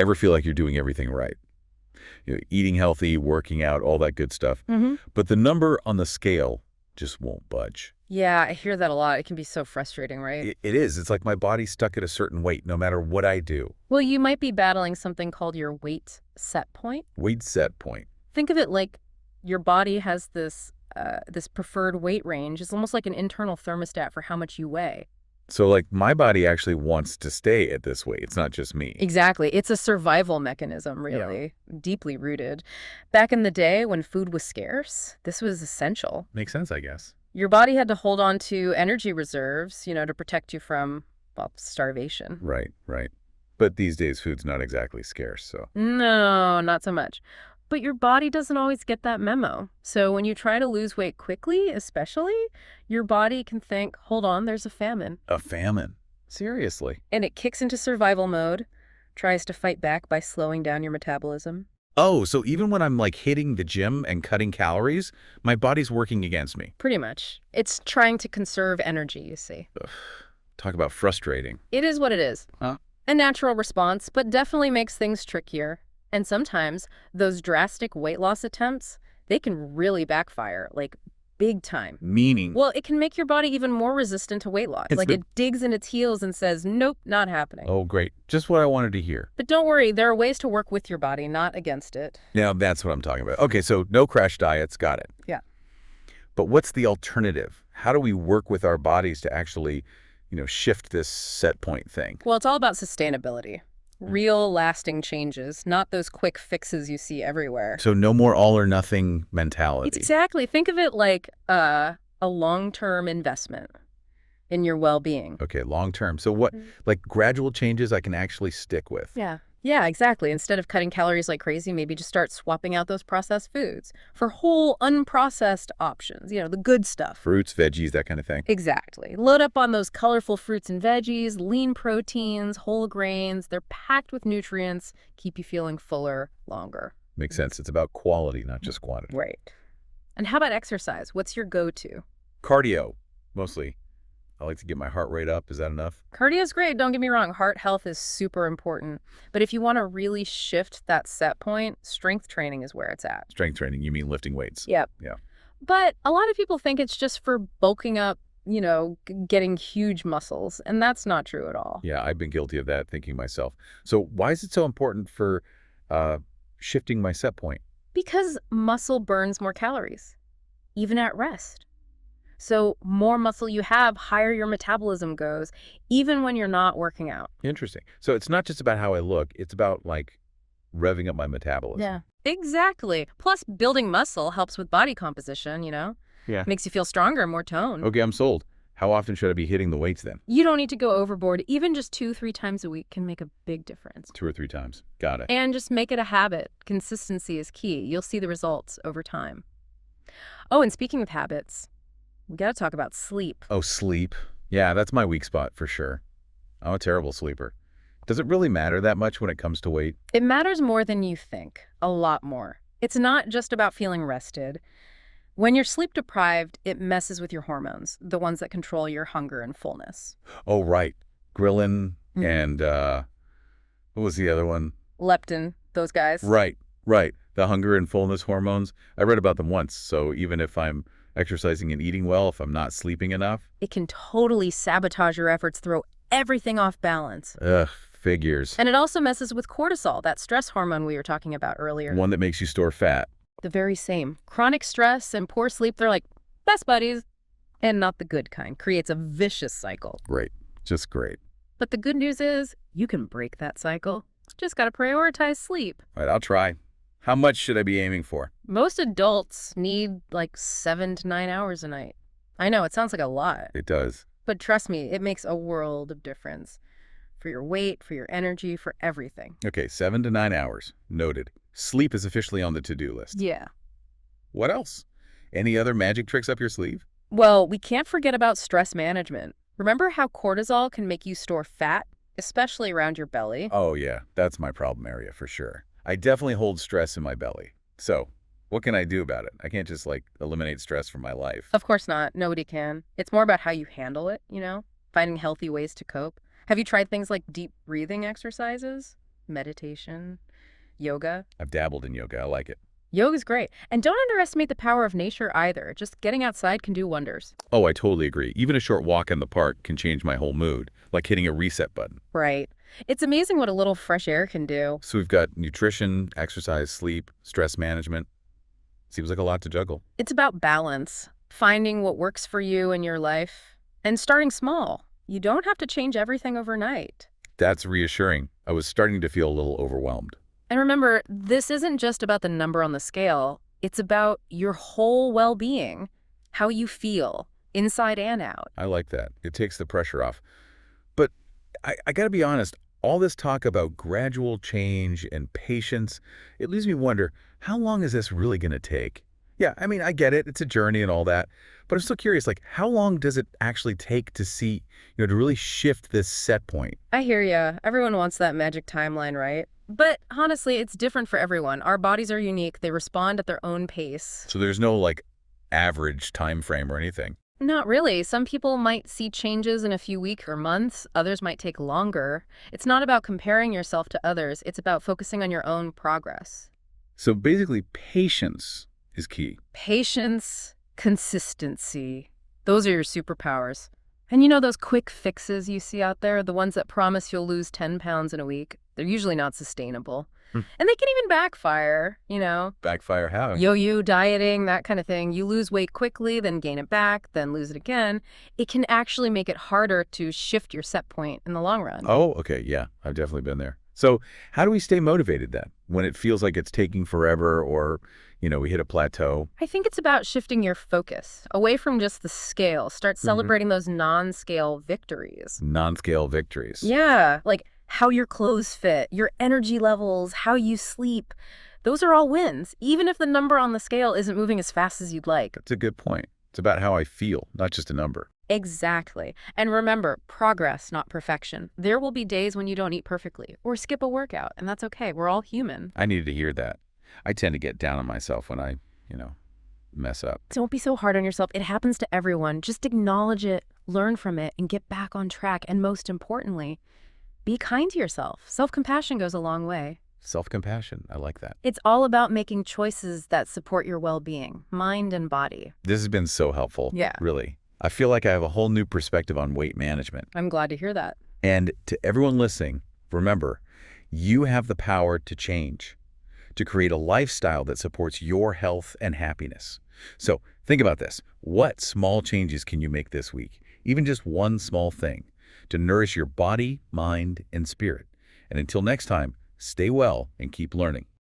Ever feel like you're doing everything right? Eating healthy, working out, all that good stuff. But the number on the scale just won't budge. Yeah, I hear that a lot. It can be so frustrating, right? It is. It's like my body's stuck at a certain weight no matter what I do. Well, you might be battling something called your weight set point. Weight set point. Think of it like your body has this preferred weight range. It's almost like an internal thermostat for how much you weigh. So like my body actually wants to stay at this weight. It's not just me. Exactly. It's a survival mechanism, really, deeply rooted. Back in the day when food was scarce, this was essential. Makes sense, I guess. Your body had to hold on to energy reserves, to protect you from, well, starvation. Right, right. But these days, food's not exactly scarce, so. No, not so much. But your body doesn't always get that memo. So when you try to lose weight quickly, especially, your body can think, hold on, there's a famine. A famine? Seriously? And it kicks into survival mode, tries to fight back by slowing down your metabolism. Oh, so even when I'm like hitting the gym and cutting calories, my body's working against me. Pretty much. It's trying to conserve energy, you see. Ugh. Talk about frustrating. It is what it is. Huh? A natural response, but definitely makes things trickier. And sometimes those drastic weight loss attempts, they can really backfire, like big time. Meaning? Well, it can make your body even more resistant to weight loss. It digs in its heels and says, nope, not happening. Oh, great. Just what I wanted to hear. But don't worry, there are ways to work with your body, not against it. Now, that's what I'm talking about. Okay, so no crash diets, got it. Yeah. But what's the alternative? How do we work with our bodies to actually, shift this set point thing? Well, it's all about sustainability. Real lasting changes, not those quick fixes you see everywhere. So no more all or nothing mentality. Exactly. Think of it like a long-term investment in your well-being. Okay, long term. So what, like gradual changes I can actually stick with? Yeah, exactly. Instead of cutting calories like crazy, maybe just start swapping out those processed foods for whole, unprocessed options, the good stuff. Fruits, veggies, that kind of thing. Exactly. Load up on those colorful fruits and veggies, lean proteins, whole grains. They're packed with nutrients, keep you feeling fuller longer. Makes sense. It's about quality, not just quantity. Right. And how about exercise? What's your go-to? Cardio, mostly. I like to get my heart rate up. Is that enough? Cardio's great, don't get me wrong. Heart health is super important. But if you want to really shift that set point, strength training is where it's at. Strength training, you mean lifting weights? Yep. Yeah. But a lot of people think it's just for bulking up, getting huge muscles. And that's not true at all. Yeah, I've been guilty of that, thinking myself. So why is it so important for shifting my set point? Because muscle burns more calories, even at rest. So more muscle you have, higher your metabolism goes, even when you're not working out. Interesting. So it's not just about how I look. It's about, like, revving up my metabolism. Yeah, exactly. Plus, building muscle helps with body composition, Yeah. Makes you feel stronger, more toned. Okay, I'm sold. How often should I be hitting the weights then? You don't need to go overboard. Even just 2-3 times a week can make a big difference. 2 or 3 times. Got it. And just make it a habit. Consistency is key. You'll see the results over time. Oh, and speaking of habits, we got to talk about sleep. Oh, sleep. Yeah, that's my weak spot for sure. I'm a terrible sleeper. Does it really matter that much when it comes to weight? It matters more than you think. A lot more. It's not just about feeling rested. When you're sleep deprived, it messes with your hormones, the ones that control your hunger and fullness. Oh, right. Ghrelin and what was the other one? Leptin, those guys. Right. The hunger and fullness hormones. I read about them once. So even if I'm exercising and eating well, if I'm not sleeping enough. It can totally sabotage your efforts, throw everything off balance. Ugh, figures. And it also messes with cortisol, that stress hormone we were talking about earlier. One that makes you store fat. The very same. Chronic stress and poor sleep, they're like best buddies, and not the good kind. Creates a vicious cycle. Great. Just great. But the good news is you can break that cycle. Just got to prioritize sleep. All right, I'll try. How much should I be aiming for? Most adults need like 7 to 9 hours a night. I know, it sounds like a lot. It does. But trust me, it makes a world of difference. For your weight, for your energy, for everything. Okay, 7 to 9 hours. Noted. Sleep is officially on the to-do list. Yeah. What else? Any other magic tricks up your sleeve? Well, we can't forget about stress management. Remember how cortisol can make you store fat, especially around your belly? Oh, yeah. That's my problem area for sure. I definitely hold stress in my belly. So, what can I do about it? I can't just, eliminate stress from my life. Of course not. Nobody can. It's more about how you handle it, finding healthy ways to cope. Have you tried things like deep breathing exercises? meditation, yoga. I've dabbled in yoga. I like it. Yoga's great. And don't underestimate the power of nature either. Just getting outside can do wonders. Oh, I totally agree. Even a short walk in the park can change my whole mood, like hitting a reset button. Right. It's amazing what a little fresh air can do. So we've got nutrition, exercise, sleep, stress management. Seems like a lot to juggle. It's about balance, finding what works for you in your life, and starting small. You don't have to change everything overnight. That's reassuring. I was starting to feel a little overwhelmed. And remember, this isn't just about the number on the scale. It's about your whole well-being, how you feel, inside and out. I like that. It takes the pressure off. But I got to be honest, all this talk about gradual change and patience, it leaves me wonder, how long is this really going to take? Yeah, I mean, I get it. It's a journey and all that. But I'm still curious, like, how long does it actually take to see, to really shift this set point? I hear ya. Everyone wants that magic timeline, right? But honestly, it's different for everyone. Our bodies are unique. They respond at their own pace. So there's no, like, average time frame or anything. Not really. Some people might see changes in a few weeks or months. Others might take longer. It's not about comparing yourself to others. It's about focusing on your own progress. So basically, patience is key. Patience, consistency. Those are your superpowers. And those quick fixes you see out there, the ones that promise you'll lose 10 pounds in a week, they're usually not sustainable. And they can even backfire, Backfire how? Yo-yo dieting, that kind of thing. You lose weight quickly, then gain it back, then lose it again. It can actually make it harder to shift your set point in the long run. Oh, okay. Yeah, I've definitely been there. So how do we stay motivated then when it feels like it's taking forever or, we hit a plateau? I think it's about shifting your focus away from just the scale. Start celebrating those non-scale victories. Non-scale victories. Yeah, like how your clothes fit, your energy levels, how you sleep. Those are all wins, even if the number on the scale isn't moving as fast as you'd like. That's a good point. It's about how I feel, not just a number. Exactly. And remember, progress, not perfection. There will be days when you don't eat perfectly or skip a workout, and that's okay. We're all human. I needed to hear that. I tend to get down on myself when I, mess up. Don't be so hard on yourself. It happens to everyone. Just acknowledge it, learn from it, and get back on track. And most importantly, be kind to yourself. Self-compassion goes a long way. Self-compassion. I like that. It's all about making choices that support your well-being, mind and body. This has been so helpful. Yeah. Really. I feel like I have a whole new perspective on weight management. I'm glad to hear that. And to everyone listening, remember, you have the power to change, to create a lifestyle that supports your health and happiness. So think about this. What small changes can you make this week? Even just one small thing to nourish your body, mind, and spirit. And until next time, stay well and keep learning.